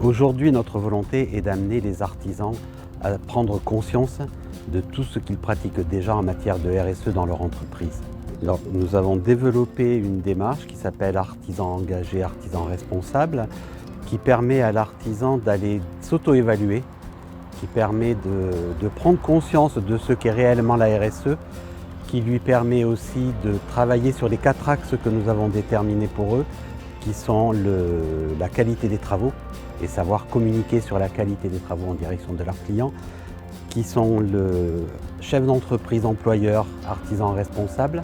Aujourd'hui, notre volonté est d'amener les artisans à prendre conscience de tout ce qu'ils pratiquent déjà en matière de RSE dans leur entreprise. Alors, nous avons développé une démarche qui s'appelle Artisan engagé, artisan responsable, qui permet à l'artisan d'aller s'auto-évaluer, qui permet de prendre conscience de ce qu'est réellement la RSE, qui lui permet aussi de travailler sur les 4 axes que nous avons déterminés pour eux, qui sont la qualité des travaux et savoir communiquer sur la qualité des travaux en direction de leurs clients, qui sont le chef d'entreprise, employeur, artisan responsable,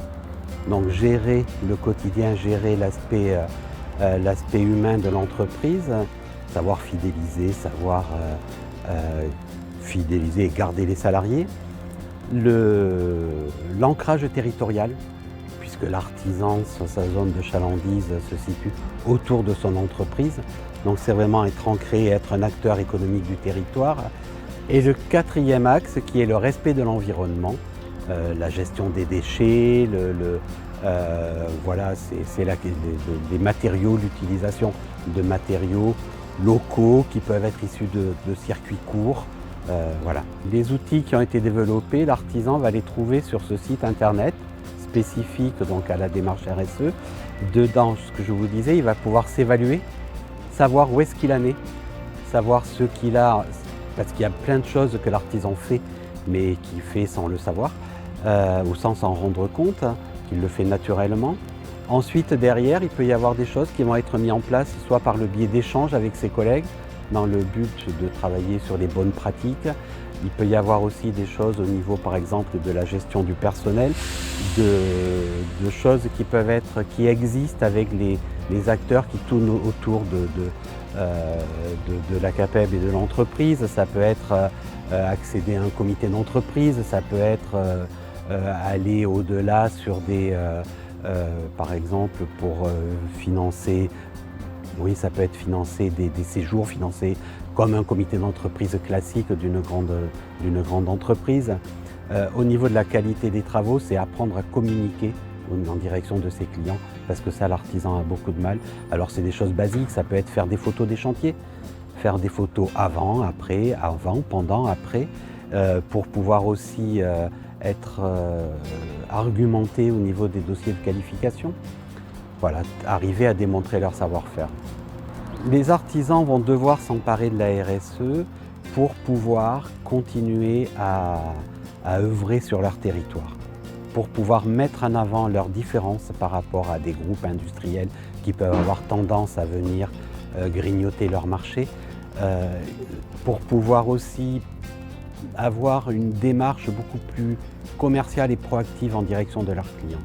donc gérer le quotidien, gérer l'aspect humain de l'entreprise, savoir fidéliser, fidéliser et garder les salariés, l'ancrage territorial, puisque l'artisan, sa zone de chalandise se situe autour de son entreprise. Donc c'est vraiment être ancré et être un acteur économique du territoire. Et le 4e axe qui est le respect de l'environnement, la gestion des déchets, voilà, c'est les matériaux, l'utilisation de matériaux locaux qui peuvent être issus de circuits courts. Voilà. Les outils qui ont été développés, l'artisan va les trouver sur ce site internet spécifique donc à la démarche RSE. Dedans, ce que je vous disais, il va pouvoir s'évaluer, savoir où est-ce qu'il en est, savoir ce qu'il a, parce qu'il y a plein de choses que l'artisan fait, mais qu'il fait sans le savoir, ou sans s'en rendre compte, qu'il le fait naturellement. Ensuite, derrière, il peut y avoir des choses qui vont être mises en place, soit par le biais d'échanges avec ses collègues, dans le but de travailler sur les bonnes pratiques. Il peut y avoir aussi des choses au niveau, par exemple, de la gestion du personnel, de choses qui existent avec les acteurs qui tournent autour de la CAPEB et de l'entreprise. Ça peut être accéder à un comité d'entreprise, ça peut être aller au-delà sur par exemple, pour financer, oui, ça peut être financer des séjours, financés comme un comité d'entreprise classique d'une grande entreprise. Au niveau de la qualité des travaux, c'est apprendre à communiquer en direction de ses clients, parce que ça, l'artisan a beaucoup de mal. Alors c'est des choses basiques, ça peut être faire des photos des chantiers, faire des photos avant, pendant, après, pour pouvoir aussi être argumenté au niveau des dossiers de qualification. Voilà, arriver à démontrer leur savoir-faire. Les artisans vont devoir s'emparer de la RSE pour pouvoir continuer à œuvrer sur leur territoire, pour pouvoir mettre en avant leurs différences par rapport à des groupes industriels qui peuvent avoir tendance à venir grignoter leur marché, pour pouvoir aussi avoir une démarche beaucoup plus commerciale et proactive en direction de leurs clients.